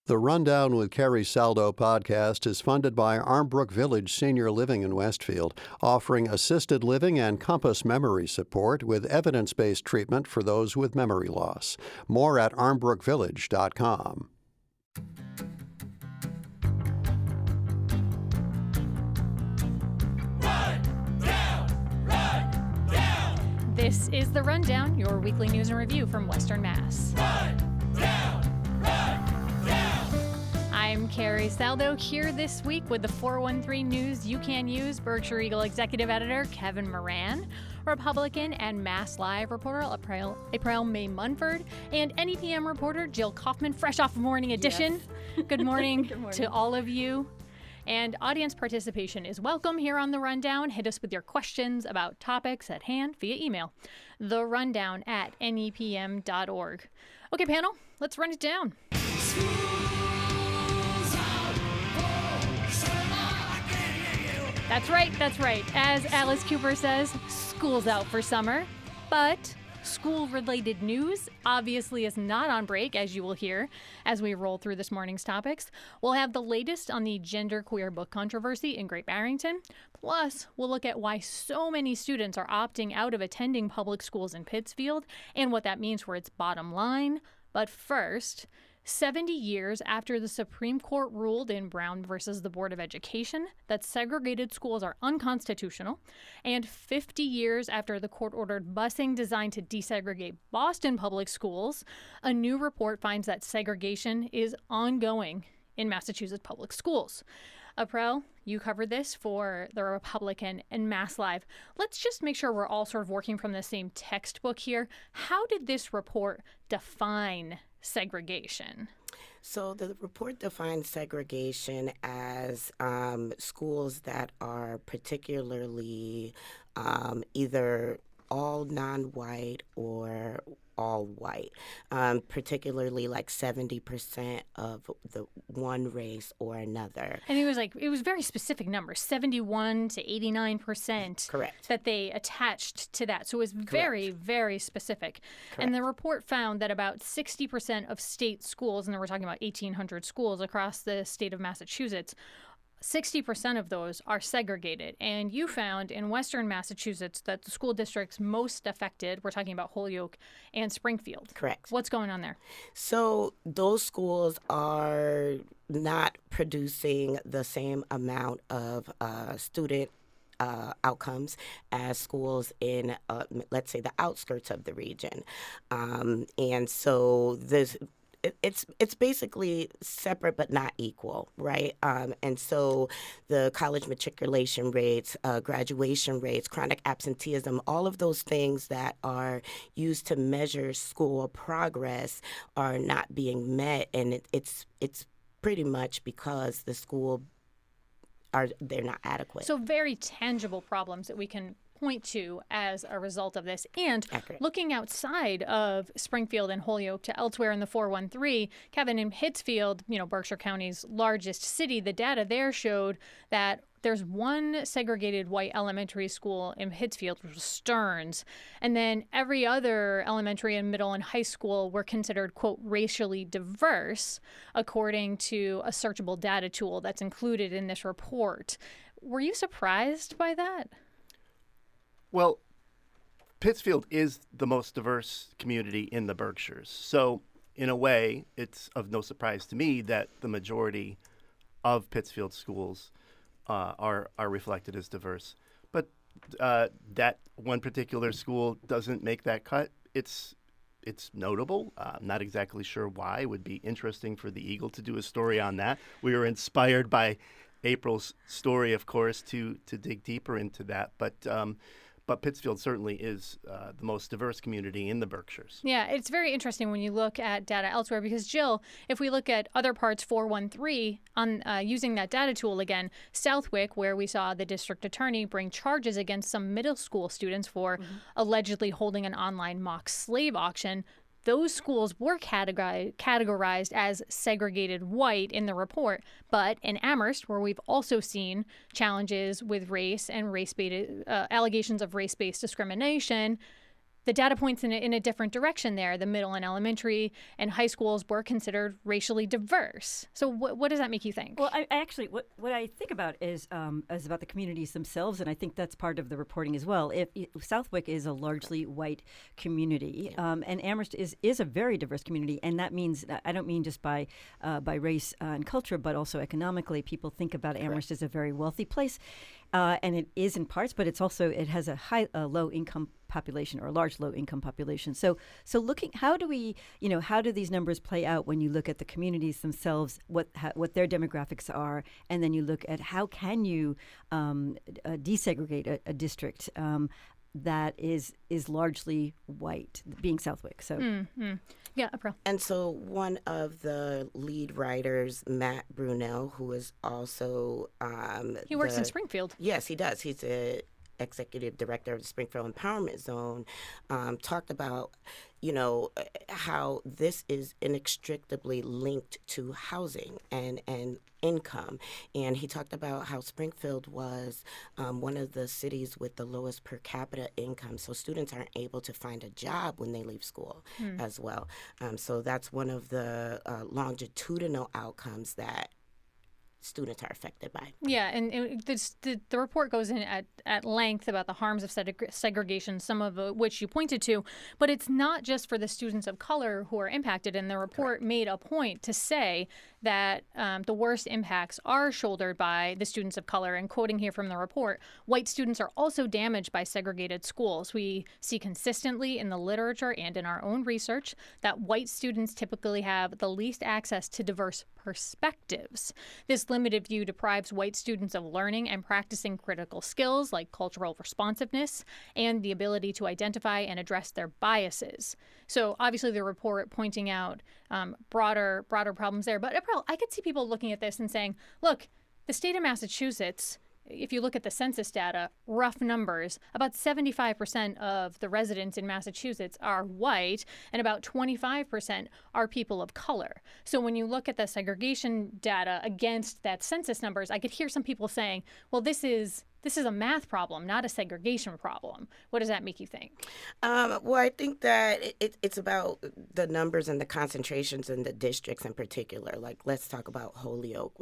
The Rundown with Carrie Saldo podcast is funded by Armbrook Village Senior Living in Westfield, offering assisted living and compass memory support with evidence-based treatment for those with memory loss. More at armbrookvillage.com. This is The Rundown, your weekly news and review from Western Mass. I'm Carrie Saldo here this week with the 413 News You Can Use Berkshire Eagle Executive Editor Kevin Moran, Republican and Mass Live reporter April May Munford, and NEPM reporter Jill Kaufman, fresh off of Morning Edition. Yes. Good morning, Good morning to all of you. And audience participation is welcome here on The Rundown. Hit us with your questions about topics at hand via email. therundown@nepm.org. Okay, panel, let's run it down. That's right. As Alice Cooper says, school's out for summer. But school-related news obviously is not on break, as you will hear as we roll through this morning's topics. We'll have the latest on the genderqueer book controversy in Great Barrington. Plus, we'll look at why so many students are opting out of attending public schools in Pittsfield and what that means for its bottom line. But first, 70 years after the Supreme Court ruled in Brown versus the Board of Education that segregated schools are unconstitutional, and 50 years after the court ordered busing designed to desegregate Boston public schools, a new report finds that segregation is ongoing in Massachusetts public schools. April, you covered this for the Republican and Mass Live. Let's just make sure we're all sort of working from the same textbook here. How did this report define segregation? So the report defines segregation as schools that are particularly either all non-white or all white, particularly like 70% of the one race or another. And it was very specific numbers, 71 to 89%. Correct. That they attached to that. So it was very, very specific. Correct. And the report found that about 60% of state schools, and then we're talking about 1,800 schools across the state of Massachusetts, 60% of those are segregated. And you found in Western Massachusetts that the school districts most affected, we're talking about Holyoke and Springfield. Correct. What's going on there? So those schools are not producing the same amount of student outcomes as schools in, let's say, the outskirts of the region. And so it's basically separate but not equal, right? And so the college matriculation rates, graduation rates, chronic absenteeism, all of those things that are used to measure school progress are not being met, and it's pretty much because the school they're not adequate. So very tangible problems that we can point to as a result of this. And Accurate. Looking outside of Springfield and Holyoke to elsewhere in the 413, Kevin, in Pittsfield, Berkshire County's largest city, the data there showed that there's one segregated white elementary school in Pittsfield, which was Stearns, and then every other elementary and middle and high school were considered, quote, racially diverse, according to a searchable data tool that's included in this report. Were you surprised by that? Well, Pittsfield is the most diverse community in the Berkshires. So, in a way, it's of no surprise to me that the majority of Pittsfield schools are reflected as diverse. But that one particular school doesn't make that cut. It's notable. I'm not exactly sure why. It would be interesting for the Eagle to do a story on that. We were inspired by April's story, of course, to dig deeper into that. But Pittsfield certainly is the most diverse community in the Berkshires. Yeah, it's very interesting when you look at data elsewhere because, Jill, if we look at other parts 413 on using that data tool again, Southwick, where we saw the district attorney bring charges against some middle school students for allegedly holding an online mock slave auction, those schools were categorized as segregated white in the report. But in Amherst, where we've also seen challenges with race and race-based allegations of race-based discrimination, the data points in a different direction there. The middle and elementary and high schools were considered racially diverse. So what does that make you think? Well, I actually, what I think about is about the communities themselves, and I think that's part of the reporting as well. If Southwick is a largely white community, and Amherst is a very diverse community, and that means, I don't mean just by race and culture, but also economically. People think about Amherst as a very wealthy place, and it is in parts, but it has a low income population, or a large low income population. So looking, how do these numbers play out when you look at the communities themselves, what their demographics are, and then you look at how can you desegregate a district that is largely white, being Southwick. So. Yeah, April. And so one of the lead writers, Matt Brunell, who is also He works in Springfield. Yes, he does. He's the executive director of the Springfield Empowerment Zone, talked about, how this is inextricably linked to housing and income. And he talked about how Springfield was one of the cities with the lowest per capita income. So students aren't able to find a job when they leave school as well. So that's one of the longitudinal outcomes that students are affected by. Yeah, and the report goes in at length about the harms of segregation, some of which you pointed to, but it's not just for the students of color who are impacted, and the report made a point to say that the worst impacts are shouldered by the students of color. And quoting here from the report, white students are also damaged by segregated schools. We see consistently in the literature and in our own research that white students typically have the least access to diverse perspectives. This limited view deprives white students of learning and practicing critical skills like cultural responsiveness and the ability to identify and address their biases. So obviously the report pointing out broader problems there. But April, I could see people looking at this and saying, look, the state of Massachusetts, if you look at the census data, rough numbers, about 75% of the residents in Massachusetts are white and about 25% are people of color. So when you look at the segregation data against that census numbers, I could hear some people saying, well, this is a math problem, not a segregation problem. What does that make you think? Well, I think that it's about the numbers and the concentrations in the districts in particular. Like, let's talk about Holyoke,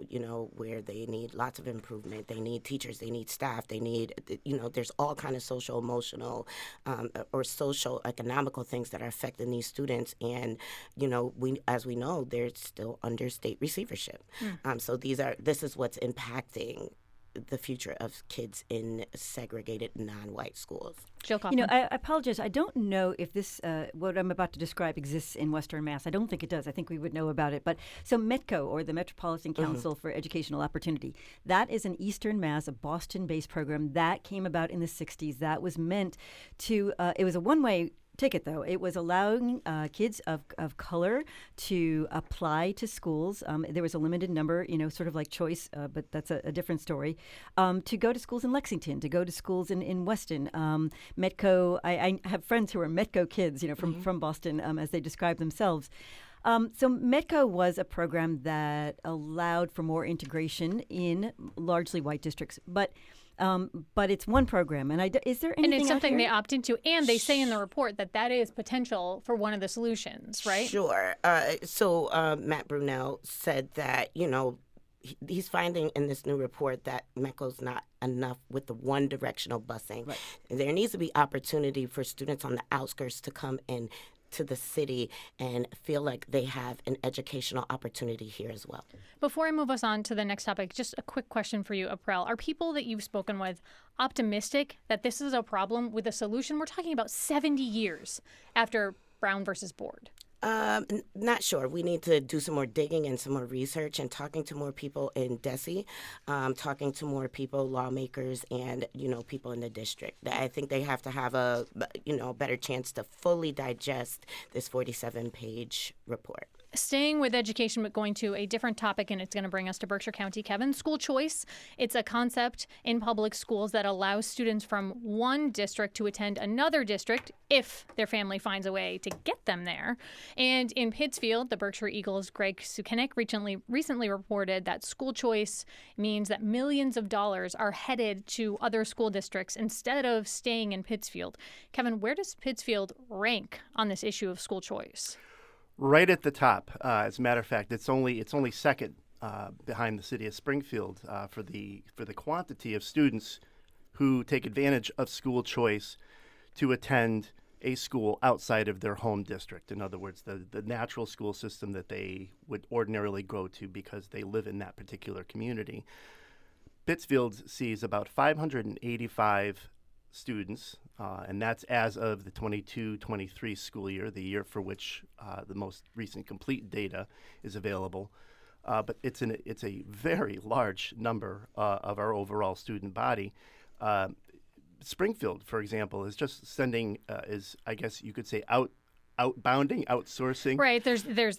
where they need lots of improvement. They need teachers, they need staff, they need, there's all kind of social, emotional, or social, economical things that are affecting these students. And, as we know, they're still under state receivership. So this is what's impacting the future of kids in segregated non-white schools. Jill Kaufman. I apologize. I don't know if this, what I'm about to describe, exists in Western Mass. I don't think it does. I think we would know about it. But so METCO, or the Metropolitan Council for Educational Opportunity, that is an Eastern Mass, a Boston-based program that came about in the 60s. That was meant to, it was a one-way ticket, though. It was allowing kids of color to apply to schools. There was a limited number, sort of like choice, but that's a different story, to go to schools in Lexington, to go to schools in Weston. Metco, I have friends who are Metco kids, from Boston, as they describe themselves. So Metco was a program that allowed for more integration in largely white districts, but it's one program. And is there anything? And it's something out they here? opt into, and they say in the report that is potential for one of the solutions, right? Sure. So Matt Brunell said that, he's finding in this new report that MECO's not enough with the one-directional busing. Right. There needs to be opportunity for students on the outskirts to come in to the city and feel like they have an educational opportunity here as well. Before I move us on to the next topic, just a quick question for you, April. Are people that you've spoken with optimistic that this is a problem with a solution? We're talking about 70 years after Brown versus Board. Not sure. We need to do some more digging and some more research and talking to more people in DESE, talking to more people, lawmakers, and, people in the district. I think they have to have a better chance to fully digest this 47-page report. Staying with education, but going to a different topic, and it's going to bring us to Berkshire County, Kevin. School choice. It's a concept in public schools that allows students from one district to attend another district if their family finds a way to get them there. And in Pittsfield, the Berkshire Eagles' Greg Sukenik recently reported that school choice means that millions of dollars are headed to other school districts instead of staying in Pittsfield. Kevin, where does Pittsfield rank on this issue of school choice? Right at the top. As a matter of fact, it's only second behind the city of Springfield for the quantity of students who take advantage of school choice to attend a school outside of their home district. In other words, the natural school system that they would ordinarily go to because they live in that particular community. Pittsfield sees about 585 students, and that's as of the 22-23 school year, the year for which the most recent complete data is available. But it's a very large number of our overall student body. Springfield, for example, is just sending, I guess you could say, outbounding, outsourcing. Right. There's they're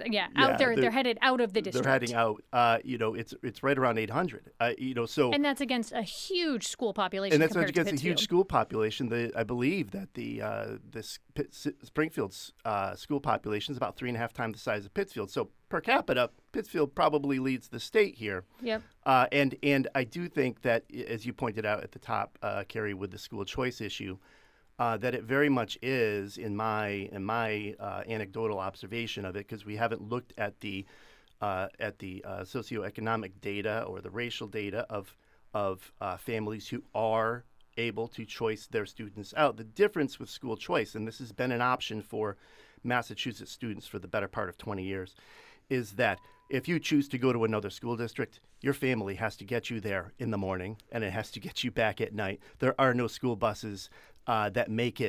headed out of the district. They're heading out. It's right around 800. So. And that's against a huge school population. And that's compared against to a huge school population. I believe that this Springfield's school population is about 3.5 times the size of Pittsfield. So per capita, Pittsfield probably leads the state here. Yep. And I do think that, as you pointed out at the top, Carrie, with the school choice issue, that it very much is, in my anecdotal observation of it, because we haven't looked at the socioeconomic data or the racial data of families who are able to choice their students out. The difference with school choice, and this has been an option for Massachusetts students for the better part of 20 years, is that if you choose to go to another school district, your family has to get you there in the morning, and it has to get you back at night. There are no school buses that make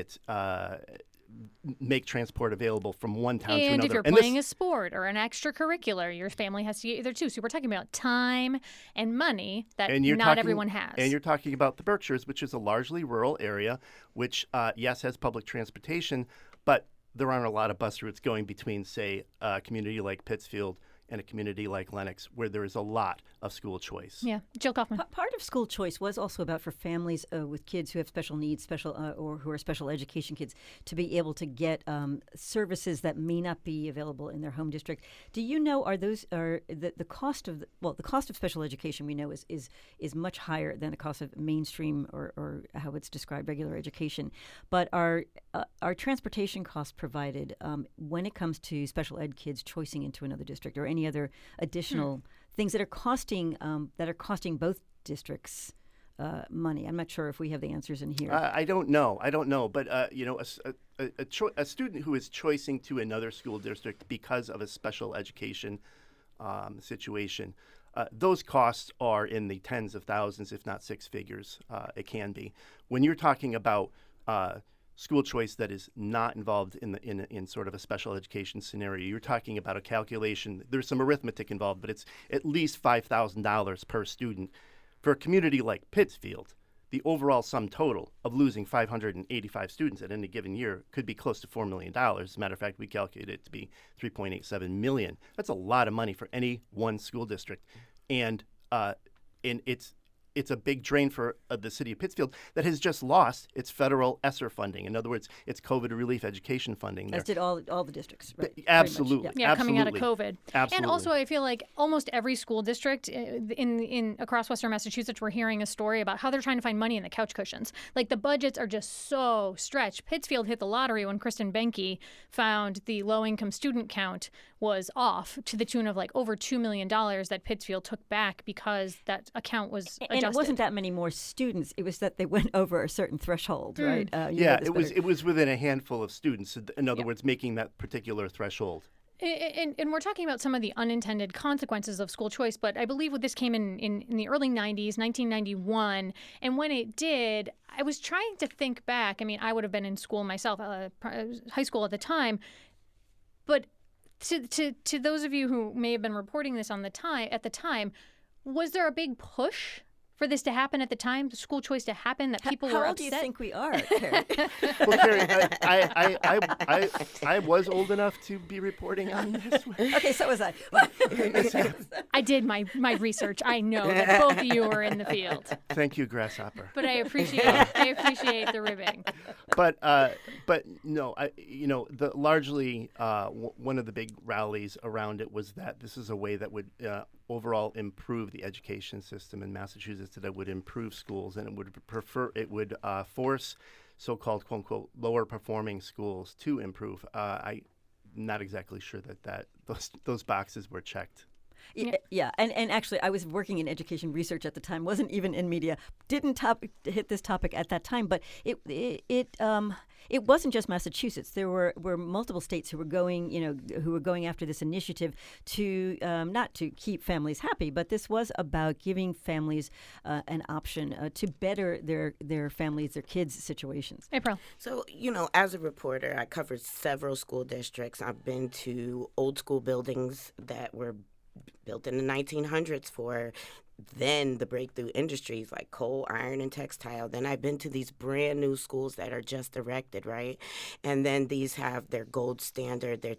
transport available from one town to another. And if you're playing a sport or an extracurricular, your family has to get you there too. So we're talking about time and money that everyone has. And you're talking about the Berkshires, which is a largely rural area, which, yes, has public transportation, but there aren't a lot of bus routes going between, say, a community like Pittsfield and a community like Lenox, where there is a lot of school choice. Yeah. Jill Kaufman. Part of school choice was also about for families with kids who have special needs, or who are special education kids, to be able to get services that may not be available in their home district. Do you know, the cost of the cost of special education we know is much higher than the cost of mainstream or how it's described, regular education. But are transportation costs provided when it comes to special ed kids choicing into another district, or any other additional things that are costing both districts money? I'm not sure if we have the answers in here. I don't know. But a student who is choicing to another school district because of a special education situation, those costs are in the tens of thousands, if not six figures. It can be. When you're talking about school choice that is not involved in sort of a special education scenario, you're talking about a calculation. There's some arithmetic involved, but it's at least $5,000 per student. For a community like Pittsfield, the overall sum total of losing 585 students at any given year could be close to $4 million. As a matter of fact, we calculate it to be $3.87 million. That's a lot of money for any one school district, and it's a big drain for the city of Pittsfield that has just lost its federal ESSER funding. In other words, its COVID relief education funding. As did all the districts, right? Absolutely. Yeah, absolutely. coming out of COVID. Absolutely. And also, I feel like almost every school district in across Western Massachusetts, we're hearing a story about how they're trying to find money in the couch cushions. Like, the budgets are just so stretched. Pittsfield hit the lottery when Kristen Benke found the low-income student count was off to the tune of like over $2 million that Pittsfield took back because that account was adjusted. And it wasn't that many more students. It was that they went over a certain threshold, right? It was within a handful of students. In other words, making that particular threshold. And we're talking about some of the unintended consequences of school choice, but I believe this came in the early 90s, 1991. And when it did, I was trying to think back. I mean, I would have been in school myself, high school at the time. But to those of you who may have been reporting this at the time, was there a big push for this to happen at the time, the school choice to happen, that people were How old upset? do you think we are, Carrie? Well, Carrie, I was old enough to be reporting on this. Okay, so was I. I did my research. I know that both of you are in the field, Thank you, Grasshopper. but I appreciate the ribbing. But no, largely one of the big rallies around it was that this is a way that would overall improve the education system in Massachusetts, that it would improve schools, and it would force so-called quote unquote lower performing schools to improve. I'm not exactly sure that those boxes were checked. Yeah, and actually, I was working in education research at the time. Wasn't even in media. Didn't hit this topic at that time. But it wasn't just Massachusetts. There were multiple states who were going after this initiative to not to keep families happy, but this was about giving families an option to better their families, their kids' situations. April. So, as a reporter, I covered several school districts. I've been to old school buildings that were built in the 1900s for then the breakthrough industries like coal, iron, and textile. Then I've been to these brand new schools that are just erected, right? And then these have their gold standard, they're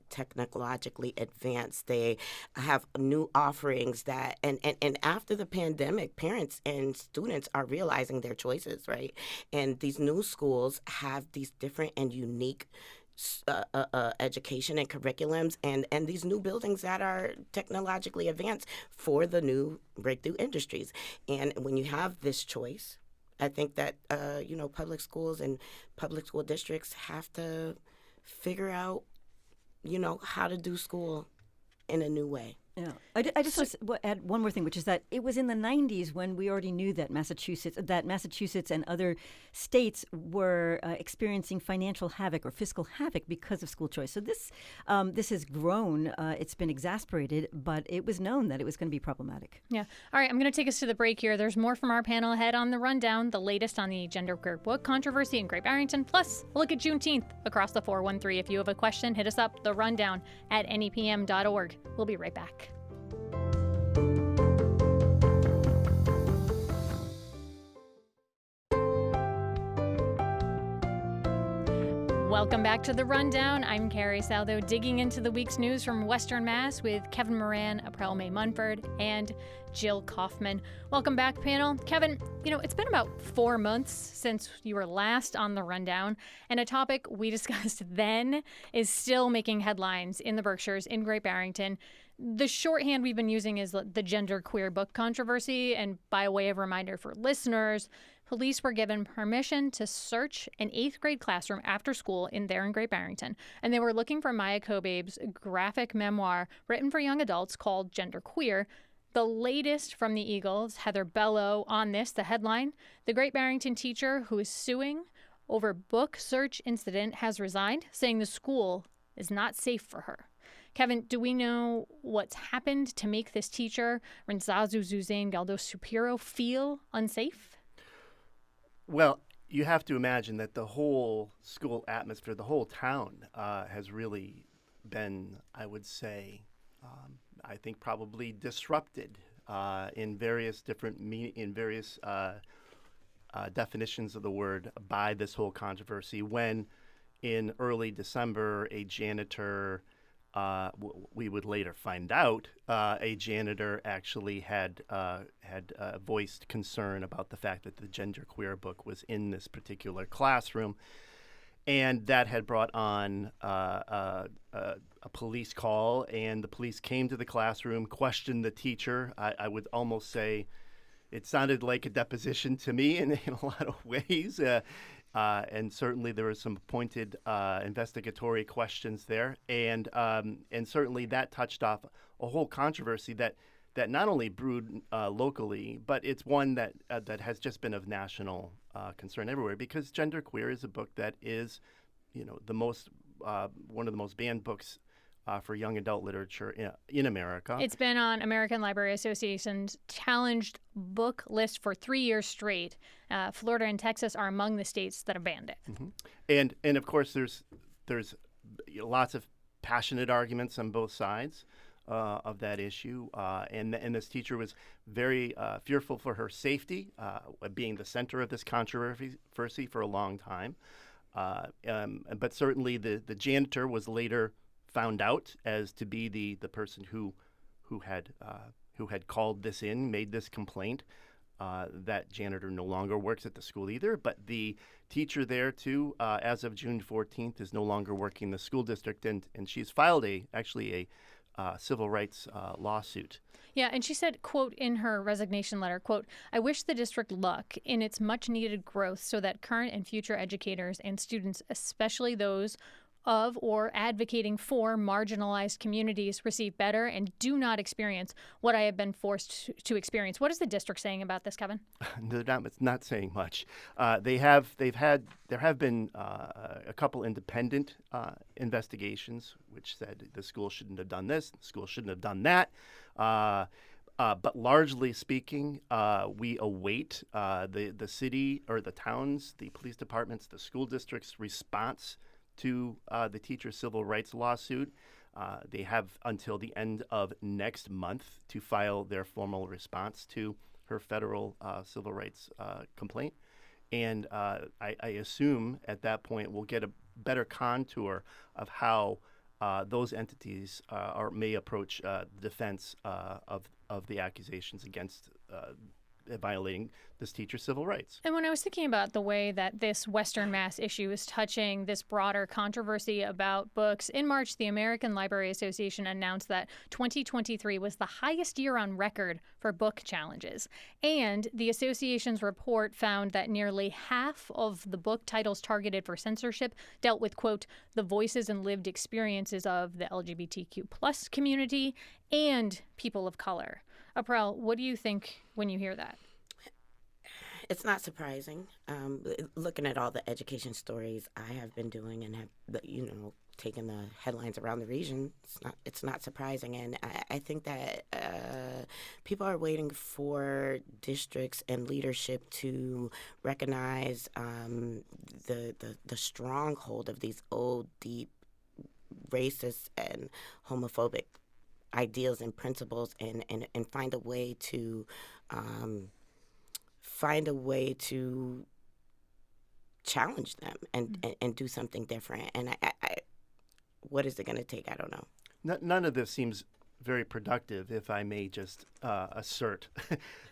technologically advanced. They have new offerings that, and after the pandemic, parents and students are realizing their choices, right? And these new schools have these different and unique education and curriculums, and these new buildings that are technologically advanced for the new breakthrough industries. And when you have this choice, I think that public schools and public school districts have to figure out how to do school in a new way. Yeah, I just want to add one more thing, which is that it was in the 90s when we already knew that Massachusetts and other states were experiencing financial havoc or fiscal havoc because of school choice. So this has grown. It's been exasperated, but it was known that it was going to be problematic. Yeah. All right, I'm going to take us to the break here. There's more from our panel ahead on the rundown, the latest on the genderqueer book controversy in Great Barrington, plus a look at Juneteenth across the 413. If you have a question, hit us up, the rundown at nepm.org. We'll be right back. Welcome back to The Rundown. I'm Carrie Saldo, digging into the week's news from Western Mass with Kevin Moran, April May Munford, and Jill Kaufman. Welcome back, panel. Kevin, it's been about 4 months since you were last on The Rundown, and a topic we discussed then is still making headlines in the Berkshires, in Great Barrington. The shorthand we've been using is the genderqueer book controversy, and by way of reminder for listeners, police were given permission to search an 8th grade classroom after school in Great Barrington, and they were looking for Maya Kobabe's graphic memoir written for young adults called Genderqueer. The latest from the Eagles, Heather Bello, on this, the headline, the Great Barrington teacher who is suing over book search incident has resigned, saying the school is not safe for her. Kevin, do we know what's happened to make this teacher, Renzazu Zuzane Galdo Supiro, feel unsafe? Well, you have to imagine that the whole school atmosphere, the whole town has really been, I would say, I think probably disrupted in various different definitions of the word by this whole controversy. When in early December, a janitor, we would later find out, a janitor actually had voiced concern about the fact that the genderqueer book was in this particular classroom, and that had brought on a police call, and the police came to the classroom, questioned the teacher. I would almost say it sounded like a deposition to me in a lot of ways. And certainly there were some pointed investigatory questions there, and certainly that touched off a whole controversy that not only brewed locally, but it's one that has just been of national concern everywhere, because Genderqueer is a book that is, the most one of the most banned books for young adult literature in America. It's been on American Library Association's challenged book list for 3 years straight. Florida and Texas are among the states that have banned it. Mm-hmm. And of course, there's lots of passionate arguments on both sides. of that issue, and this teacher was very fearful for her safety, being the center of this controversy for a long time. But certainly the janitor was later found out as to be the person who had called this in, made this complaint. That janitor no longer works at the school either, but the teacher there too, as of June 14th, is no longer working in the school district, and she's filed a civil rights lawsuit. Yeah, and she said, quote, in her resignation letter, quote, "I wish the district luck in its much-needed growth so that current and future educators and students, especially those of or advocating for marginalized communities, receive better and do not experience what I have been forced to experience." What is the district saying about this, Kevin? It's not saying much. There have been a couple independent investigations which said the school shouldn't have done this, the school shouldn't have done that. But largely speaking, we await the city or the towns, the police departments, the school district's response to the teacher civil rights lawsuit. They have until the end of next month to file their formal response to her federal civil rights complaint. And I assume at that point we'll get a better contour of how those entities may approach the defense of the accusations against violating this teacher's civil rights. And when I was thinking about the way that this Western Mass issue is touching this broader controversy about books, in March, the American Library Association announced that 2023 was the highest year on record for book challenges. And the association's report found that nearly half of the book titles targeted for censorship dealt with, quote, the voices and lived experiences of the LGBTQ plus community and people of color. April, what do you think when you hear that? It's not surprising. Looking at all the education stories I have been doing and have, taken the headlines around the region, it's not surprising. And I think that people are waiting for districts and leadership to recognize the stronghold of these old, deep, racist and homophobic ideals and principles, and find a way to challenge them and do something different. And I what is it going to take? I don't know. None of this seems very productive, if I may just assert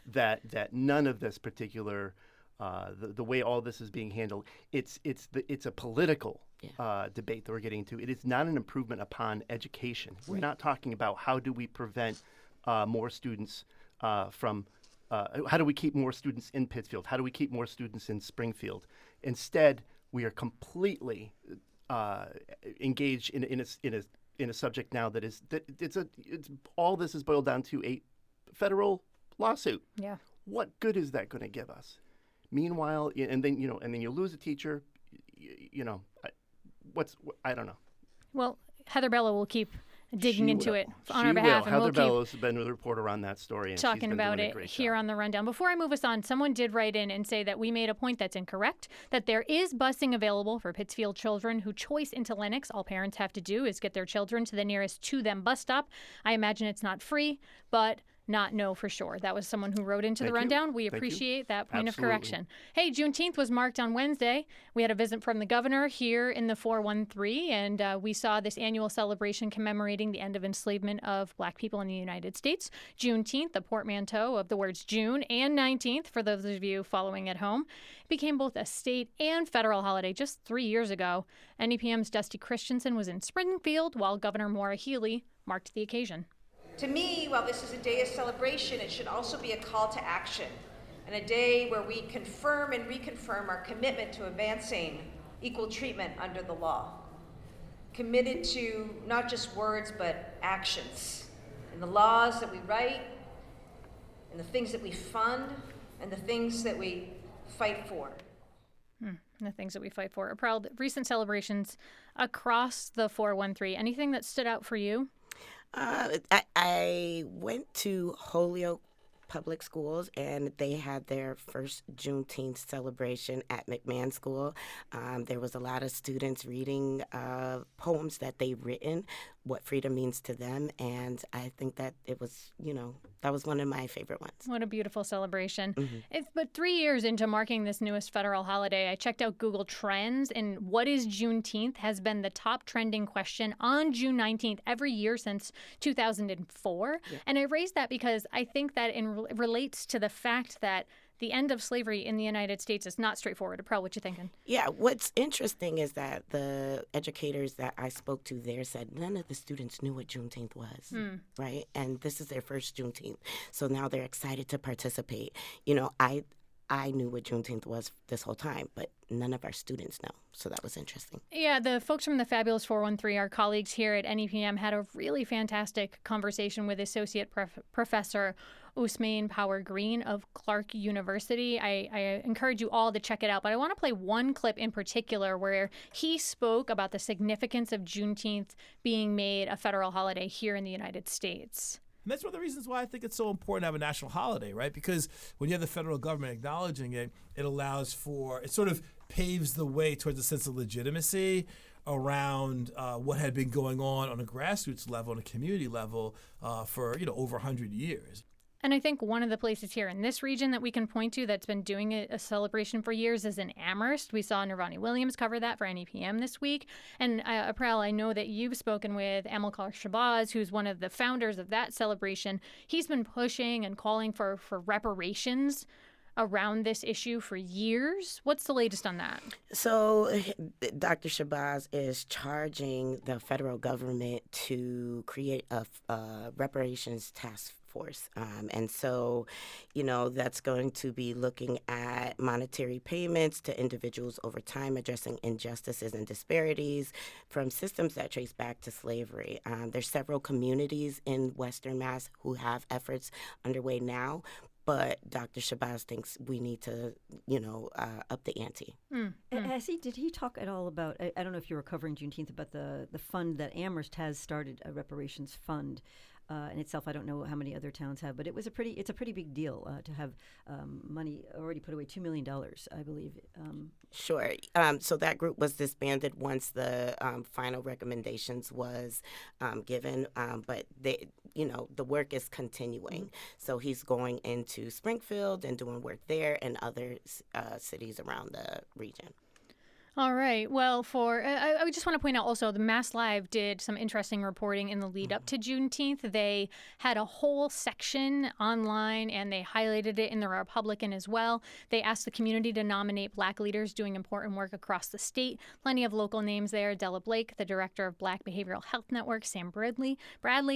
that none of this particular the way all this is being handled, it's a political debate that we're getting into. It is not an improvement upon education. We're not talking about how do we prevent more students from how do we keep more students in Pittsfield? How do we keep more students in Springfield? Instead, we are completely engaged in a subject now that it's all this is boiled down to a federal lawsuit. Yeah. What good is that going to give us? Meanwhile, and then you lose a teacher. I don't know. Well, Heather Bello will keep digging into it on she our behalf. Will. And Heather we'll Bello's been the reporter on that story, and talking she's been about doing it a great here job. on the rundown. Before I move us on, someone did write in and say that we made a point that's incorrect, that there is busing available for Pittsfield children who choice into Lennox. All parents have to do is get their children to the nearest to them bus stop. I imagine it's not free, but not know for sure. That was someone who wrote into the rundown. We appreciate that point of correction. Hey, Juneteenth was marked on Wednesday. We had a visit from the governor here in the 413, and we saw this annual celebration commemorating the end of enslavement of Black people in the United States. Juneteenth, the portmanteau of the words June and 19th, for those of you following at home, became both a state and federal holiday just 3 years ago. NEPM's Dusty Christensen was in Springfield while Governor Maura Healey marked the occasion. To me, while this is a day of celebration, it should also be a call to action, and a day where we confirm and reconfirm our commitment to advancing equal treatment under the law. Committed to not just words, but actions, in the laws that we write, and the things that we fund, and the things that we fight for. The things that we fight for. Proud recent celebrations across the 413. Anything that stood out for you? I went to Holyoke public schools, and they had their first Juneteenth celebration at McMahon School. There was a lot of students reading poems that they've written, what freedom means to them, and I think that it was, that was one of my favorite ones. What a beautiful celebration. But 3 years into marking this newest federal holiday, I checked out Google Trends, and what is Juneteenth has been the top trending question on June 19th every year since 2004. Yeah. And I raised that because I think that it relates to the fact that the end of slavery in the United States is not straightforward. April, what you thinking? Yeah, what's interesting is that the educators that I spoke to there said none of the students knew what Juneteenth was, right? And this is their first Juneteenth. So now they're excited to participate. I knew what Juneteenth was this whole time, but none of our students know. So that was interesting. Yeah, the folks from the Fabulous 413, our colleagues here at NEPM, had a really fantastic conversation with Associate Professor Ousmane Power Green of Clark University. I encourage you all to check it out, but I want to play one clip in particular where he spoke about the significance of Juneteenth being made a federal holiday here in the United States. And that's one of the reasons why I think it's so important to have a national holiday, right? Because when you have the federal government acknowledging it, it allows for, it sort of paves the way towards a sense of legitimacy around what had been going on a grassroots level, on a community level for, over 100 years. And I think one of the places here in this region that we can point to that's been doing a celebration for years is in Amherst. We saw Nirvani Williams cover that for NEPM this week. And April, I know that you've spoken with Amilcar Shabazz, who's one of the founders of that celebration. He's been pushing and calling for reparations around this issue for years. What's the latest on that? So Dr. Shabazz is charging the federal government to create a reparations task force. And so, that's going to be looking at monetary payments to individuals over time, addressing injustices and disparities from systems that trace back to slavery. There's several communities in Western Mass who have efforts underway now, but Dr. Shabazz thinks we need to, up the ante. Did he talk at all about, I don't know if you were covering Juneteenth, about the fund that Amherst has started, a reparations fund in itself. I don't know how many other towns have, but it's a pretty big deal to have money already put away, $2 million, I believe. Sure. So that group was disbanded once the final recommendations was given, but the work is continuing. So he's going into Springfield and doing work there and other cities around the region. All right. Well, I just want to point out also the Mass Live did some interesting reporting in the lead up to Juneteenth. They had a whole section online and they highlighted it in the Republican as well. They asked the community to nominate Black leaders doing important work across the state. Plenty of local names there. Della Blake, the director of Black Behavioral Health Network, Sam Bradley,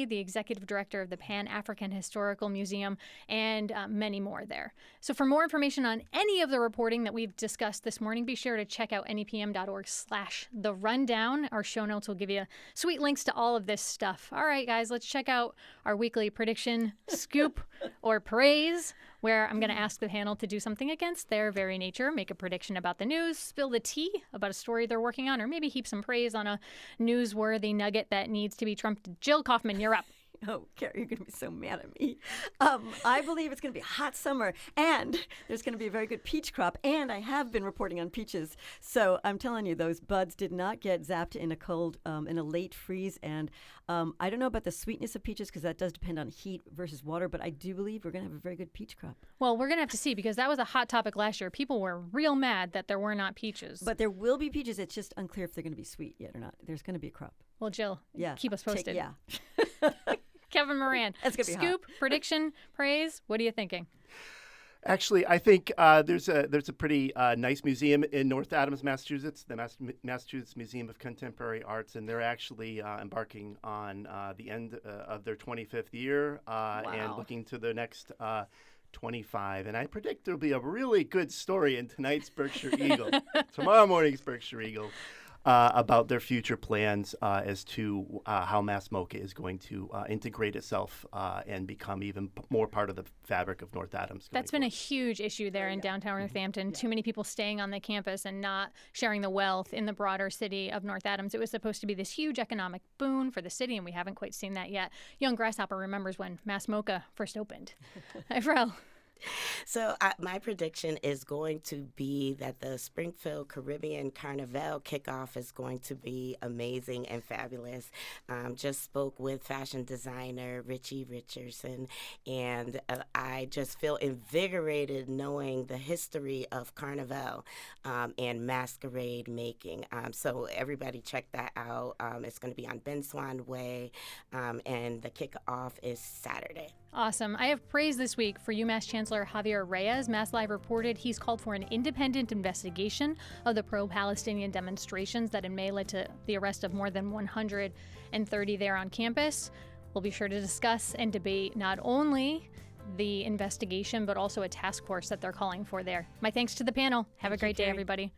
the executive director of the Pan-African Historical Museum, and many more there. So for more information on any of the reporting that we've discussed this morning, be sure to check out NEPM.org/The Rundown. Our show notes will give you sweet links to all of this stuff. All right, guys, let's check out our weekly prediction, scoop, or praise, where I'm going to ask the panel to do something against their very nature, make a prediction about the news, spill the tea about a story they're working on, or maybe heap some praise on a newsworthy nugget that needs to be trumped. Jill Kaufman, you're up. Oh, Carrie, you're going to be so mad at me. I believe it's going to be a hot summer, and there's going to be a very good peach crop, and I have been reporting on peaches. So I'm telling you, those buds did not get zapped in a late freeze, and I don't know about the sweetness of peaches because that does depend on heat versus water, but I do believe we're going to have a very good peach crop. Well, we're going to have to see because that was a hot topic last year. People were real mad that there were not peaches. But there will be peaches. It's just unclear if they're going to be sweet yet or not. There's going to be a crop. Well, Jill, keep us posted. Yeah. Kevin Moran, that's gonna be scoop, hot. Prediction, praise. What are you thinking? Actually, I think there's a pretty nice museum in North Adams, Massachusetts, the Massachusetts Museum of Contemporary Arts, and they're actually embarking on the end of their 25th year and looking to the next 25. And I predict there'll be a really good story in tonight's Berkshire Eagle, tomorrow morning's Berkshire Eagle. about their future plans as to how Mass MoCA is going to integrate itself and become even more part of the fabric of North Adams. That's been a huge issue there in downtown Northampton. Too many people staying on the campus and not sharing the wealth in the broader city of North Adams. It was supposed to be this huge economic boon for the city, and we haven't quite seen that yet. Young Grasshopper remembers when Mass MoCA first opened. Evrel. So my prediction is going to be that the Springfield Caribbean Carnival kickoff is going to be amazing and fabulous. Just spoke with fashion designer Richie Richardson, and I just feel invigorated knowing the history of Carnival and masquerade making. So everybody check that out. It's going to be on Ben Swan Way, and the kickoff is Saturday. Awesome. I have praise this week for UMass Chancellor Javier Reyes. Mass Live reported he's called for an independent investigation of the pro-Palestinian demonstrations that in May led to the arrest of more than 130 there on campus. We'll be sure to discuss and debate not only the investigation, but also a task force that they're calling for there. My thanks to the panel. Have a great day, everybody.